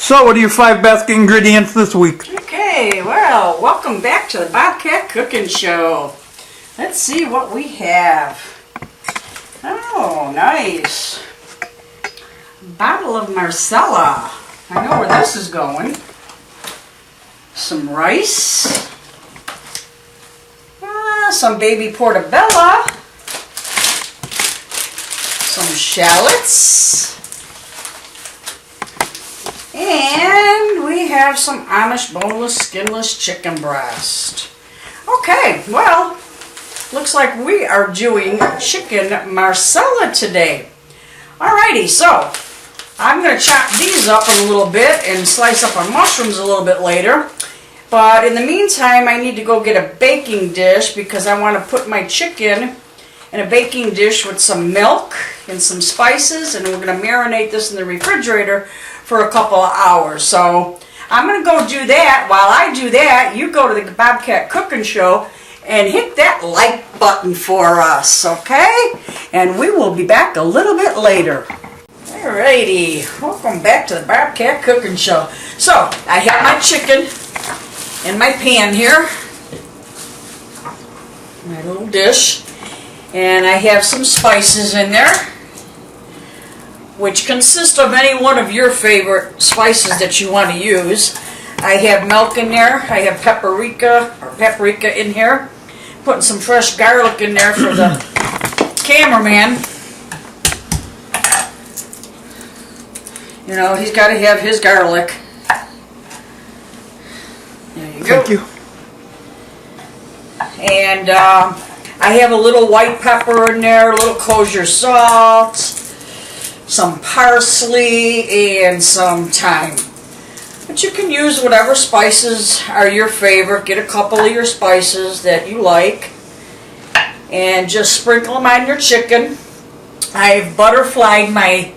So, what are your 5 best ingredients this week? Okay, well, welcome back to the Bobkat Cooking Show. Let's see what we have. Oh, nice. Bottle of Marsala. I know where this is going. Some rice. Some baby portobello. Some shallots. And we have some Amish boneless, skinless chicken breast. Okay, well, looks like we are doing chicken Marsala today. Alrighty, so I'm going to chop these up a little bit and slice up our mushrooms a little bit later. But in the meantime, I need to go get a baking dish because I want to put my chicken in a baking dish with some milk and some spices, and we're going to marinate this in the refrigerator for a couple of hours. So I'm going to go do that. While I do that, you go to the Bobkat Cooking Show and hit that like button for us, okay? And we will be back a little bit later. Alrighty, welcome back to the Bobkat Cooking Show. So I have my chicken in my pan here, my little dish, and I have some spices in there, which consist of any one of your favorite spices that you want to use. I have milk in there, I have paprika in here, putting some fresh garlic in there for the cameraman. You know, he's got to have his garlic. There you go. Thank you. And I have a little white pepper in there, a little kosher salt, some parsley, and some thyme. But you can use whatever spices are your favorite. Get a couple of your spices that you like and just sprinkle them on your chicken. I've butterflied my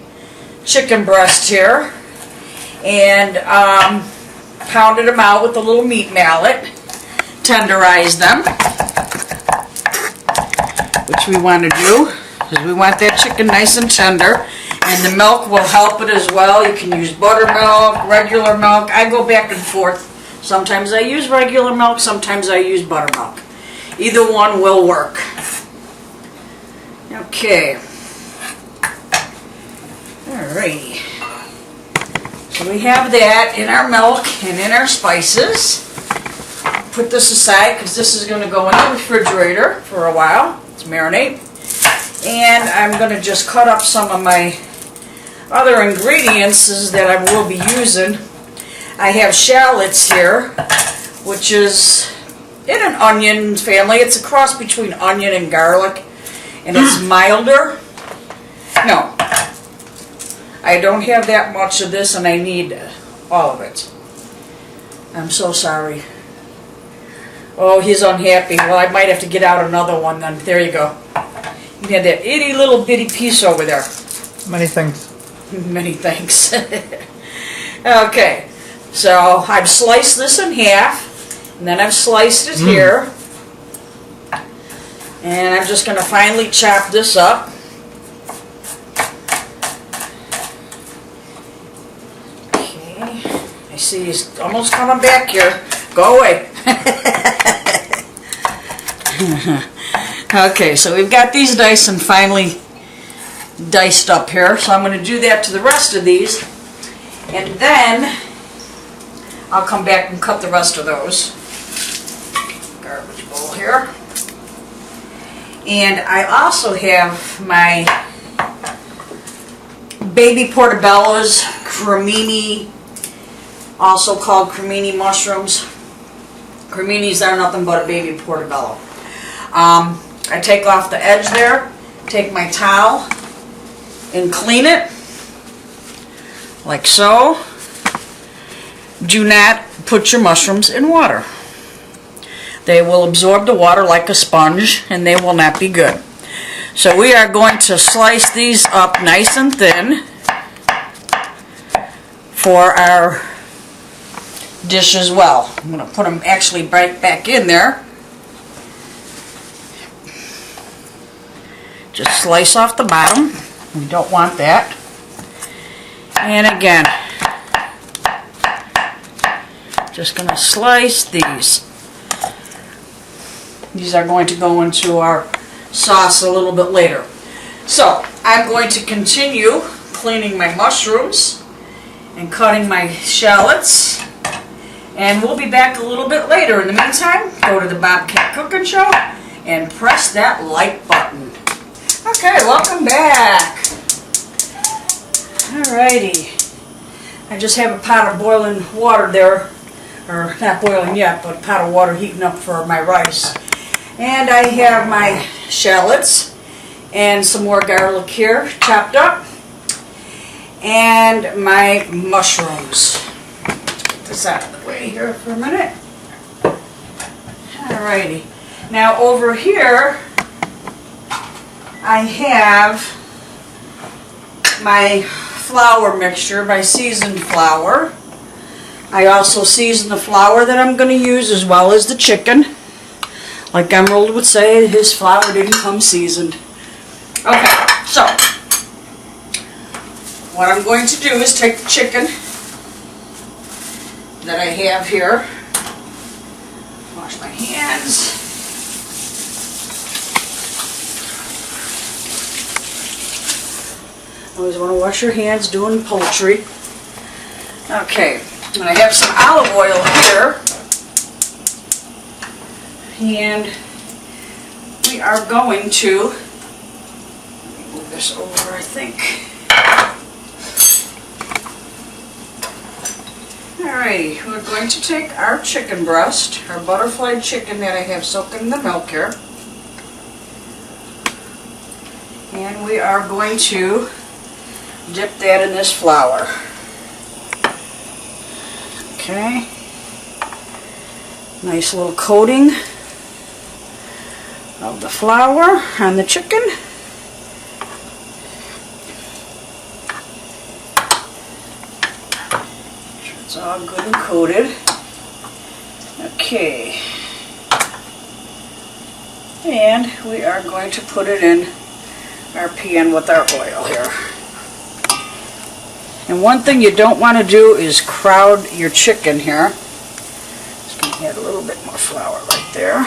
chicken breast here and pounded them out with a little meat mallet. Tenderize them, which we want to do because we want that chicken nice and tender. And the milk will help it as well. You can use buttermilk, regular milk. I go back and forth. Sometimes I use regular milk, sometimes I use buttermilk. Either one will work. Okay. Alrighty. So we have that in our milk and in our spices. Put this aside because this is going to go in the refrigerator for a while. Let's marinate. And I'm going to just cut up some of my other ingredients that I will be using. I have shallots here, which is in an onion family. It's a cross between onion and garlic, and it's milder. No, I don't have that much of this, and I need all of it. I'm so sorry. Oh, he's unhappy. Well, I might have to get out another one then. There you go. You had that itty little bitty piece over there. Many thanks. Many thanks. Okay, so I've sliced this in half, and then I've sliced it here. And I'm just going to finely chop this up. Okay, I see he's almost coming back here. Go away. Okay, so we've got these nice and finely diced up here, so I'm going to do that to the rest of these, and then I'll come back and cut the rest of those. Garbage bowl here. And I also have my baby portobellos, cremini, also called cremini mushrooms. Creminis are nothing but a baby portobello. I take off the edge there, take my towel and clean it like so. Do not put your mushrooms in water. They will absorb the water like a sponge and they will not be good. So we are going to slice these up nice and thin for our dish as well. I'm going to put them actually right back in there. Just slice off the bottom. We don't want that. And again, Just going to slice these. These are going to go into our sauce a little bit later. So I'm going to continue cleaning my mushrooms and cutting my shallots. And we'll be back a little bit later. In the meantime, go to the Bobkat Cooking Show and press that like button. Okay, welcome back. Alrighty. I just have a pot of boiling water there. Or not boiling yet, but a pot of water heating up for my rice. And I have my shallots and some more garlic here chopped up. And my mushrooms. Put this out of the way here for a minute. Alrighty. Now over here I have my flour mixture, my seasoned flour. I also season the flour that I'm going to use as well as the chicken. Like Emerald would say, his flour didn't come seasoned. Okay, so what I'm going to do is take the chicken that I have here, wash my hands. Always want to wash your hands doing poultry. Okay, and I have some olive oil here. And we are going to, let me move this over, I think. Alrighty, we're going to take our chicken breast, our butterfly chicken that I have soaked in the milk here. And we are going to dip that in this flour. Okay. Nice little coating of the flour on the chicken. Make sure it's all good and coated. Okay. And we are going to put it in our pan with our oil here. And one thing you don't want to do is crowd your chicken here. Just going to add a little bit more flour right there.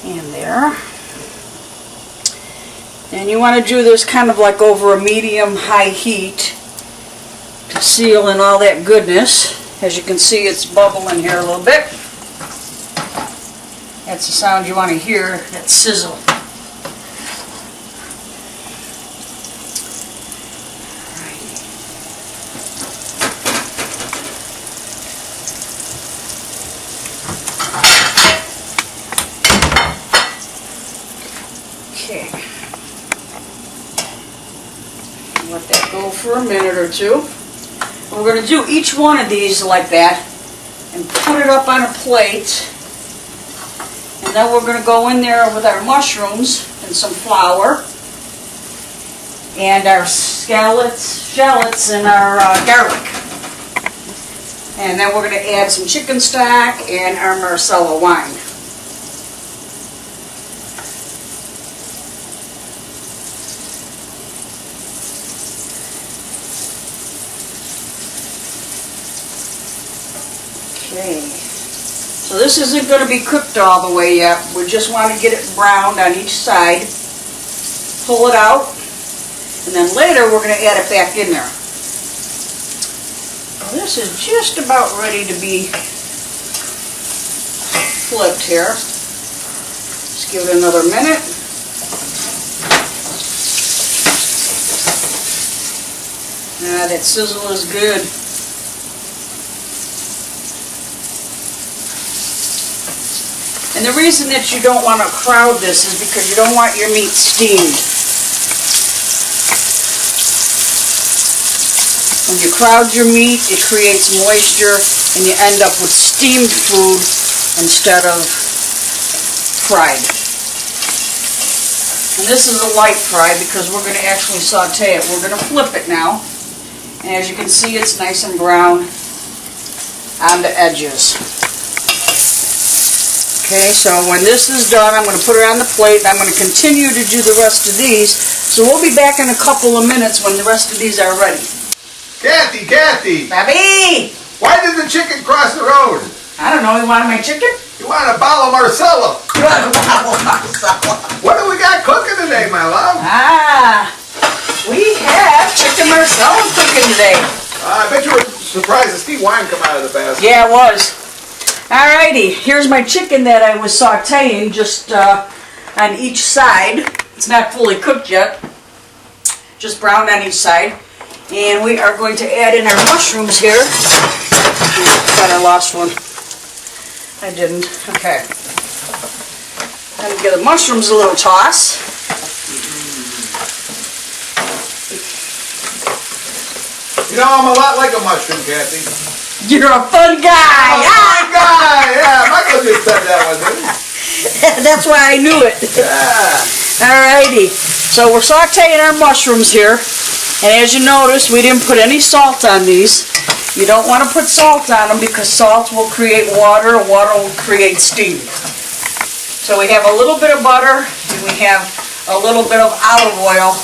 And there. And you want to do this kind of like over a medium-high heat to seal in all that goodness. As you can see, it's bubbling here a little bit. That's the sound you want to hear, that sizzle. Okay, let that go for a minute or two. And we're going to do each one of these like that and put it up on a plate. And then we're going to go in there with our mushrooms and some flour and our shallots and our garlic. And then we're going to add some chicken stock and our Marsala wine. Okay, so this isn't going to be cooked all the way yet. We just want to get it browned on each side. Pull it out, and then later we're going to add it back in there. Well, this is just about ready to be flipped here. Just give it another minute. Ah, that sizzle is good. And the reason that you don't want to crowd this is because you don't want your meat steamed. When you crowd your meat, it creates moisture and you end up with steamed food instead of fried. And this is a light fry because we're going to actually saute it. We're going to flip it now. And as you can see, it's nice and brown on the edges. Okay, so when this is done, I'm going to put it on the plate, and I'm going to continue to do the rest of these. So we'll be back in a couple of minutes when the rest of these are ready. Kathy! Bobby! Why did the chicken cross the road? I don't know, you wanted my chicken? You want a bottle of Marsala? You want a bottle of Marsala? What do we got cooking today, my love? We have chicken Marsala cooking today. I bet you were surprised to see wine come out of the basket. Yeah, it was. Alrighty, here's my chicken that I was sauteing just on each side. It's not fully cooked yet, just browned on each side. And we are going to add in our mushrooms here. Thought I lost one. I didn't. Okay. Gonna give the mushrooms a little toss. You know, I'm a lot like a mushroom, Kathy. You're a fun guy. My guy, yeah, Michael just said that one, didn't he? That's why I knew it. Yeah. Alrighty. So we're sauteing our mushrooms here. And as you notice, we didn't put any salt on these. You don't want to put salt on them because salt will create water, and water will create steam. So we have a little bit of butter, and we have a little bit of olive oil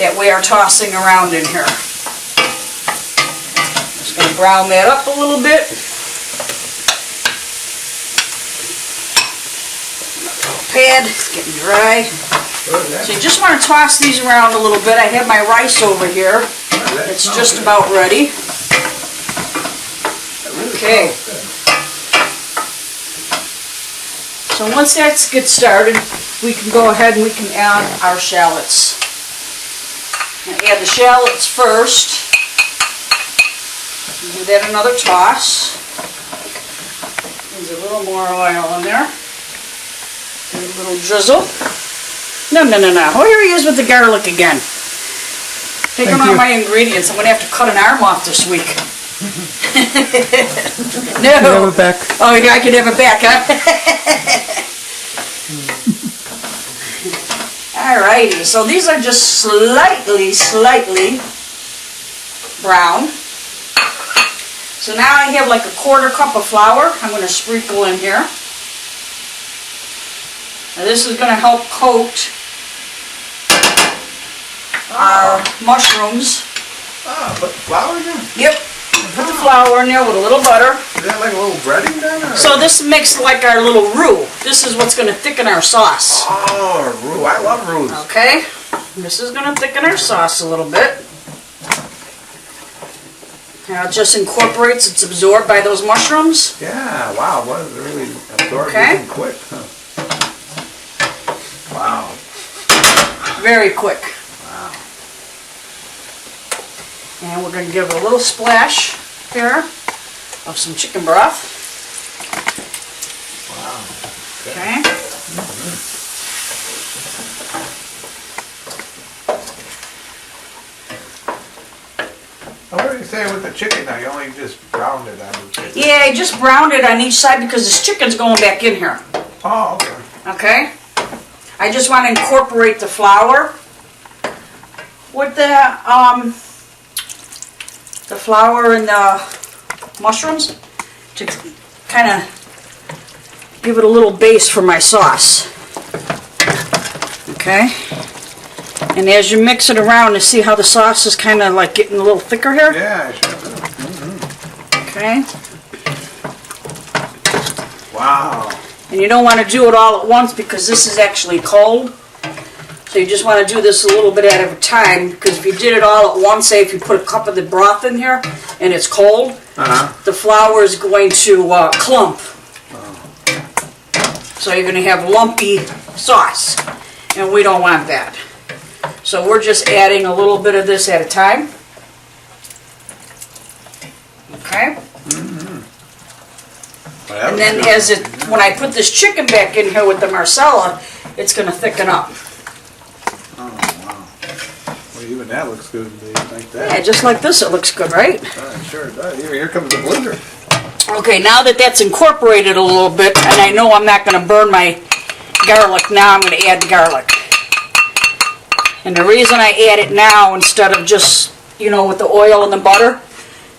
that we are tossing around in here. Just going to brown that up a little bit. Pad, it's getting dry. So you just want to toss these around a little bit. I have my rice over here. It's just about ready. Okay. So once that gets started, we can go ahead and we can add our shallots. Add the shallots first. Give that another toss. There's a little more oil in there. A little drizzle. No. Oh, here he is with the garlic again. Taking on my ingredients. I'm going to have to cut an arm off this week. No. You have it back. Oh, yeah, I can have it back, huh? Alrighty, so these are just slightly brown. So now I have like a 1/4 cup of flour. I'm going to sprinkle in here. Now this is going to help coat our mushrooms. Put flour in there? Yep. Put the flour in there with a little butter. Is that like a little breading then? Or? So this makes like our little roux. This is what's going to thicken our sauce. Oh, roux. I love roux. Okay. This is going to thicken our sauce a little bit. Now it just incorporates, it's absorbed by those mushrooms. Yeah, wow. What is it really absorbed Okay. quick? Huh? Wow. Very quick. Wow. And we're going to give it a little splash here of some chicken broth. Wow. Okay. What did you say with the chicken now? You only just browned it on the chicken. Yeah, I just browned it on each side because this chicken's going back in here. Oh, okay. Okay? I just want to incorporate the flour with the flour and the mushrooms to kind of give it a little base for my sauce. Okay? And as you mix it around, you see how the sauce is kind of like getting a little thicker here? Yeah, I sure do. Okay? Wow. And you don't want to do it all at once because this is actually cold. So you just want to do this a little bit at a time, because if you did it all at once, say if you put a cup of the broth in here and it's cold, the flour is going to clump. So you're going to have lumpy sauce, and we don't want that. So we're just adding a little bit of this at a time. Okay? And then when I put this chicken back in here with the Marsala, it's going to thicken up. Oh, wow. Well, even that looks good, like that. Yeah, just like this it looks good, right? Sure it does. Here comes the blender. Okay, now that that's incorporated a little bit, and I know I'm not going to burn my garlic, now I'm going to add the garlic. And the reason I add it now instead of just, with the oil and the butter,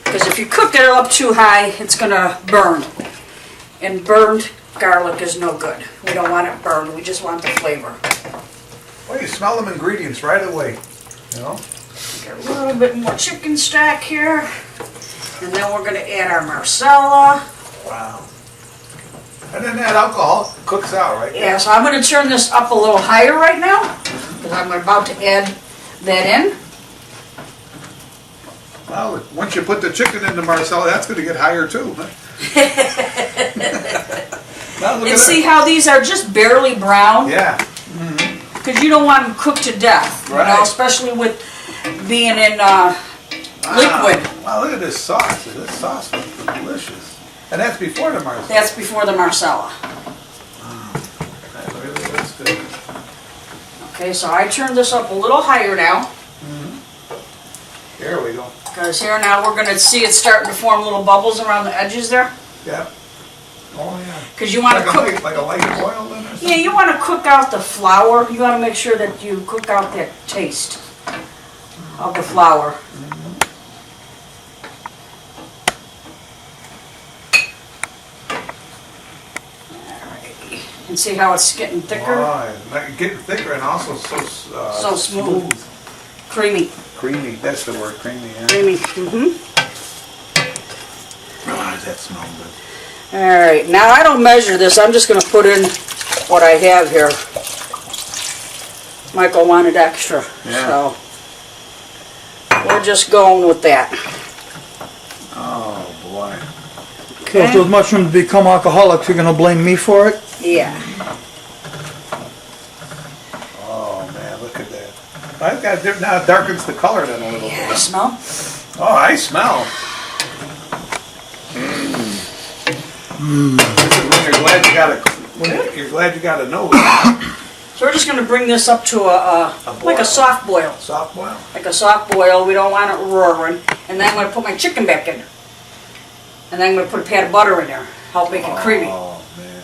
because if you cook it up too high, it's going to burn. And burned garlic is no good. We don't want it burned, we just want the flavor. Well, you smell them ingredients right away. Get a little bit more chicken stock here. And then we're going to add our Marsala. Wow. And then that alcohol cooks out, right? Yeah, so I'm going to turn this up a little higher right now because I'm about to add that in. Well, once you put the chicken in the Marsala, that's going to get higher too. Now, look And at see that. how these are just barely brown? Yeah. Because you don't want them cooked to death, you know, Right. especially with being in liquid. Wow, look at this sauce. This sauce is delicious. And that's before the Marsala. That's before the Marsala. That really looks good. Okay, so I turned this up a little higher now. Here we go. Because here now we're going to see it starting to form little bubbles around the edges there. Yeah. Oh yeah. Because you want to cook... Like a light boil then or something? Yeah, you want to cook out the flour. You want to make sure that you cook out that taste of the flour. Alrighty. And see how it's getting thicker? Oh, it's getting thicker and also So smooth. Creamy. Creamy, that's the word, creamy, yeah. Creamy. Oh, does that smell good? Alright, now I don't measure this. I'm just going to put in what I have here. Michael wanted extra. Yeah. So we're just going with that. Oh, boy. So if those mushrooms become alcoholics, you're going to blame me for it? Yeah. Oh, man, look at that. I've got now it darkens the color then a little Yeah, bit. smell? Oh, I smell. This is when you're glad you got a nose. So we're just going to bring this up to like a soft boil. Soft boil? Like a soft boil. We don't want it roaring. And then I'm going to put my chicken back in. And then I'm going to put a pat of butter in there. Help make it creamy. Oh, man.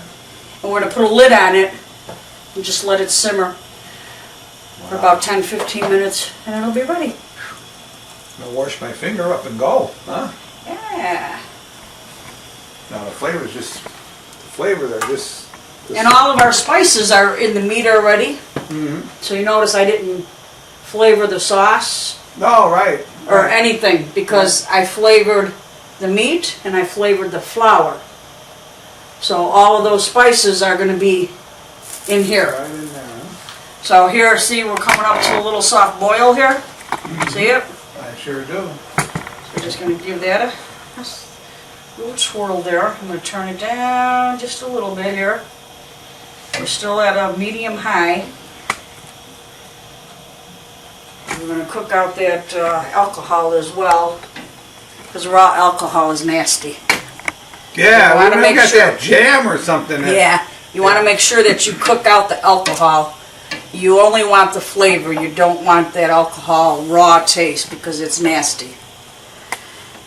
And we're going to put a lid on it and just let it simmer for about 10-15 minutes and it'll be ready. I'm gonna wash my finger up and go, huh? Yeah. Now the flavor's just they're just. And all of our spices are in the meat already. So you notice I didn't flavor the sauce No, right. or anything because I flavored the meat and I flavored the flour. So all of those spices are going to be in here. Right in there, huh? So here, see, we're coming up to a little soft boil here. See it? I sure do. We're just going to give that a little swirl there. I'm going to turn it down just a little bit here. We're still at a medium high. We're going to cook out that alcohol as well, because raw alcohol is nasty. Yeah, You wanna we make got sure- that jam or something. Yeah, you want to make sure that you cook out the alcohol. You only want the flavor. You don't want that alcohol raw taste because it's nasty.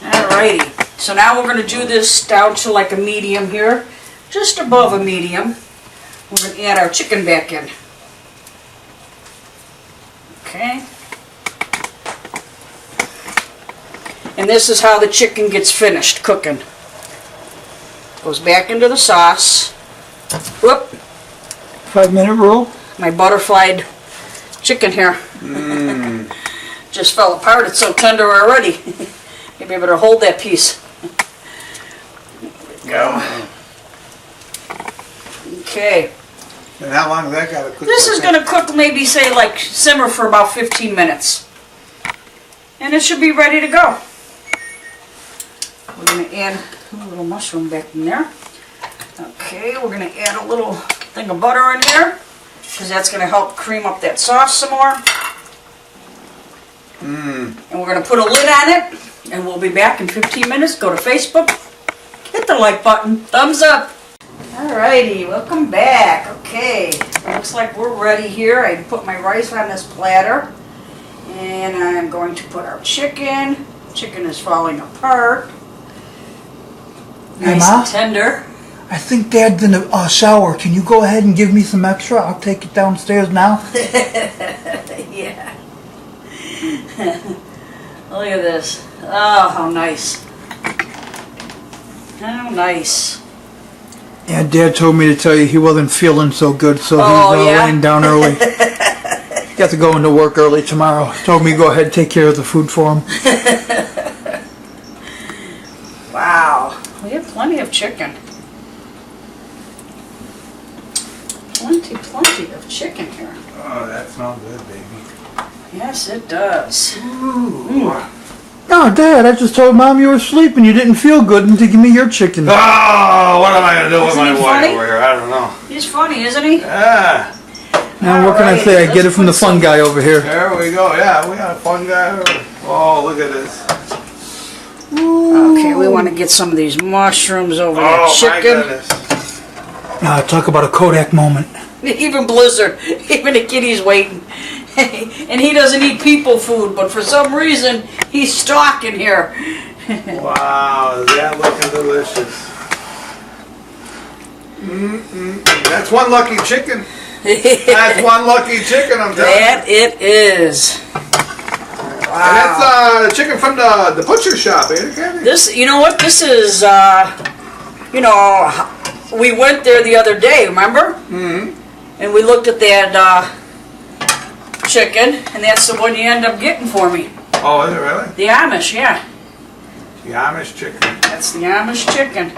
Alrighty, so now we're going to do this down to like a medium here, just above a medium. We're going to add our chicken back in. Okay. And this is how the chicken gets finished cooking. Goes back into the sauce. Whoop, 5-minute rule? my butterflied chicken here. Just fell apart, it's so tender already. Maybe I better hold that piece. Go. Okay. And how long has that got to cook? This is going to cook maybe say like simmer for about 15 minutes. And it should be ready to go. We're going to add a little mushroom back in there. Okay, we're going to add a little thing of butter in here because that's going to help cream up that sauce some more. And we're going to put a lid on it and we'll be back in 15 minutes. Go to Facebook, hit the like button, thumbs up. Alrighty, welcome back. Okay, looks like we're ready here. I put my rice on this platter and I'm going to put our chicken. Chicken is falling apart. Nice Emma? and tender. I think Dad's in the shower. Can you go ahead and give me some extra? I'll take it downstairs now. Yeah. Look at this. Oh, how nice. How nice. Yeah, Dad told me to tell you he wasn't feeling so good, so Oh, he's yeah? laying down early. Got to go into work early tomorrow. Told me to go ahead and take care of the food for him. chicken. Plenty of chicken here. Oh, that smells good, baby. Yes, it does. Ooh. Oh, Dad, I just told Mom you were asleep and you didn't feel good and to give me your chicken. Oh, what am I gonna do with Isn't my he wife funny? over here? I don't know. He's funny, isn't he? Yeah. Now, what can I Alright, say? I get it let's from the put fun some- guy over here. There we go. Yeah, we got a fun guy over there. Oh, look at this. Okay, we want to get some of these mushrooms over Oh, that my chicken. goodness. Talk about a Kodak moment. Even Blizzard, even the kitty's waiting. And he doesn't eat people food, but for some reason, he's stalking here. Wow, is that looking delicious? That's one lucky chicken. That's one lucky chicken, I'm telling you. That it is. And that's the chicken from the butcher shop, ain't it, Kathy? This, you know what? This is, you know, we went there the other day, remember? Mm-hmm. And we looked at that chicken, and that's the one you end up getting for me. Oh, is it really? The Amish, yeah. The Amish chicken. That's the Amish chicken.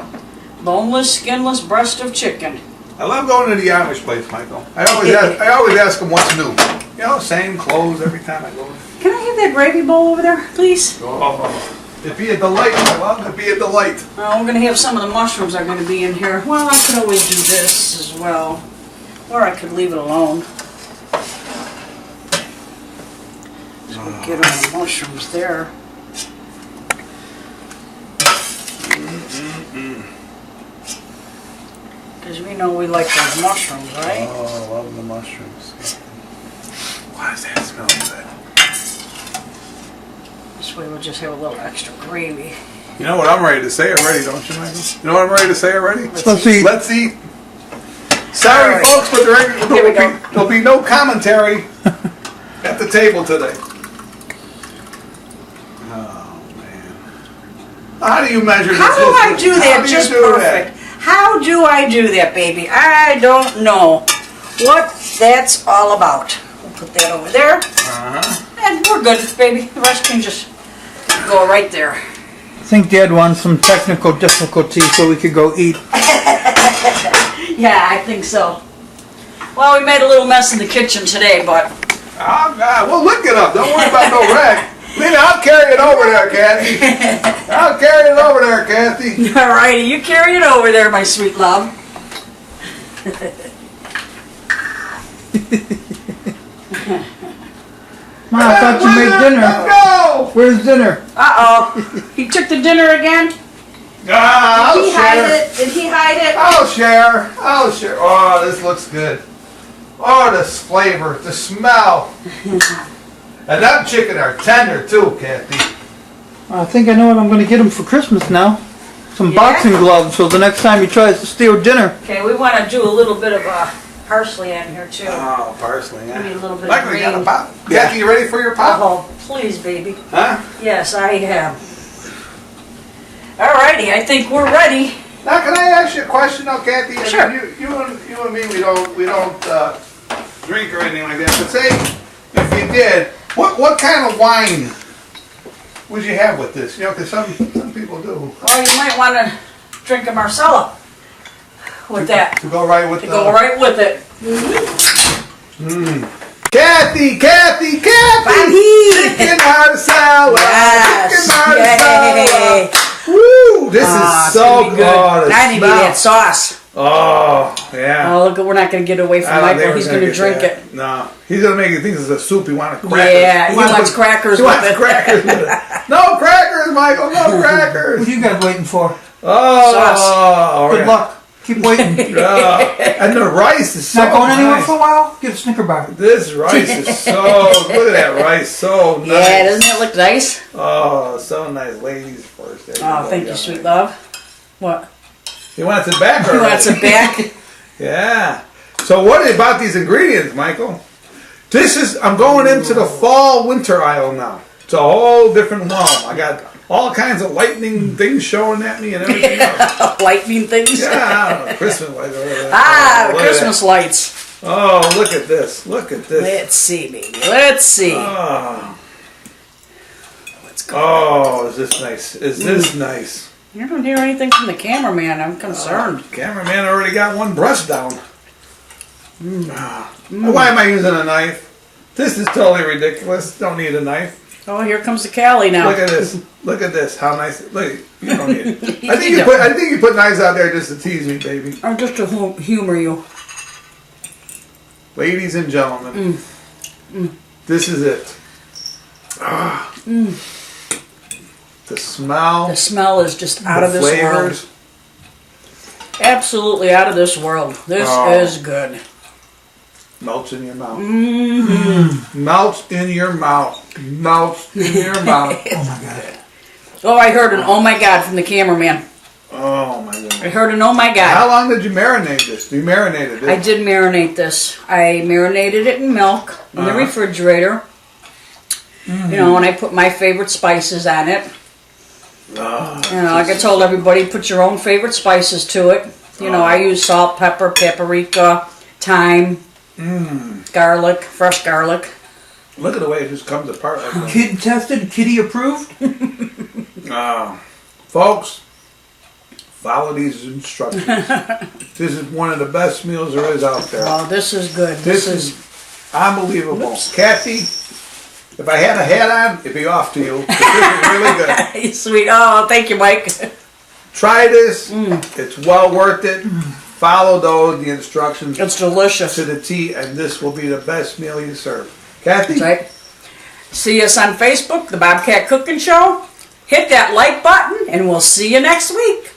Boneless, skinless breast of chicken. I love going to the Amish place, Michael. I always ask them what's new. You know, same clothes every time I go. Can I have that gravy bowl over there, please? Oh, it'd be a delight, my love. It'd be a delight. We're going to have some of the mushrooms are going to be in here. Well, I could always do this as well. Or I could leave it alone. So we'll get all the mushrooms there. Because we know we like those mushrooms, right? Oh, I love the mushrooms. Why does that smell good? This way we'll just have a little extra gravy. You know what I'm ready to say already, don't you, Michael? You know what I'm ready to say already? Let's eat. Let's eat. Sorry, All right. folks, but Here we go. there'll be no commentary at the table today. Oh, man. How do you measure this? How do I do How that do you just do that? perfect? How do I do that, baby? I don't know what that's all about. We'll put that over there. And we're good, baby. The rest can just go right there. I think Dad wants some technical difficulty so we could go eat. Yeah, I think so. Well, we made a little mess in the kitchen today, but... Oh, God. Well, look it up. Don't worry about no wreck. Lena, I'll carry it over there, Kathy. I'll carry it over there, Kathy. All righty, you carry it over there, my sweet love. Mom, I thought you made dinner. Let's go. Where's dinner? Uh-oh. He took the dinner again? I'll Did he hide share. it? Did he hide it? I'll share. I'll share. Oh, this looks good. Oh, this flavor, the smell. And that chicken are tender too, Kathy. I think I know what I'm going to get him for Christmas now. Some Yeah? boxing gloves so the next time he tries to steal dinner. Okay, we want to do a little bit of parsley in here, too. Oh, parsley, yeah. Give me a little bit of Michael, you got a green. pop? Kathy, you ready for your pop? Oh, please, baby. Huh? Yes, I am. Alrighty, I think we're ready. Now, can I ask you a question, though, Kathy? I mean, Sure. You and me, we don't drink or anything like that. But say, if you did, what kind of wine would you have with this? You know, because some people do. Well, you might want to drink a Marsala with that. To go right with To the. go right with it. Kathy! Bobby! Chicken Marsala! Yes! Chicken Marsala! Yay! Woo! This Ah, is it's so gonna be good. Oh, the I need to smell. that sauce. Oh, yeah. Oh, look, we're not going to get away from I don't think Michael. we're He's going to get drink that. it. No, he's gonna make it think it's a soup. He wants crackers. Yeah, he wants crackers He with wants it. crackers with it. No crackers, Michael. No What crackers. are you guys waiting for? Oh, Sauce. Good luck. Keep waiting. And the rice is so Not going anywhere nice. for a while? Get a Snicker bar. This rice is so. Look at that rice, so nice. Yeah, doesn't it look nice? Oh, so nice. Ladies first. There Oh, go. thank Yeah. you, sweet love. What? He wants it back You already. want some back? Yeah. So what about these ingredients, Michael? This is, I'm going into the fall winter aisle now. It's a whole different realm. I got all kinds of lightning things showing at me and everything else. Lightning things? Yeah, I don't know, Christmas lights. Ah, Oh, the look at Christmas lights. that. Oh, look at this. Look at this. Let's see, baby. Let's see. Oh, Let's go. oh, is this nice? Is this nice? I don't hear anything from the cameraman. I'm concerned. Cameraman already got one breast down. Why am I using a knife? This is totally ridiculous. Don't need a knife. Oh, here comes the Cali now. Look at this. Look at this. How nice. Look, you don't need it. I think you put knives out there just to tease me, baby. Or just to humor you. Ladies and gentlemen, this is it. The smell. The smell is just out of this flavors. world. Absolutely out of this world. This is good. Melts in your mouth. Melts in your mouth. Melts in your mouth. Oh my God. Oh, I heard an oh my God from the cameraman. Oh my goodness. I heard an oh my God. How long did you marinate this? You marinated it? I did marinate this. I marinated it in milk in the refrigerator. You know, and I put my favorite spices on it. You know, like I told everybody, put your own favorite spices to it. You know, I use salt, pepper, paprika, thyme, garlic, fresh garlic. Look at the way it just comes apart like that. Kid tested, kitty approved. Folks, follow these instructions. This is one of the best meals there is out there. Oh, this is good. This is unbelievable. Kathy, if I had a hat on, it'd be off to you. This is really good. Sweet. Oh, thank you, Mike. Try this. It's well worth it. Follow the instructions It's delicious. to the T, and this will be the best meal you serve. Kathy? That's right. See us on Facebook, The Bobcat Cooking Show. Hit that like button, and we'll see you next week.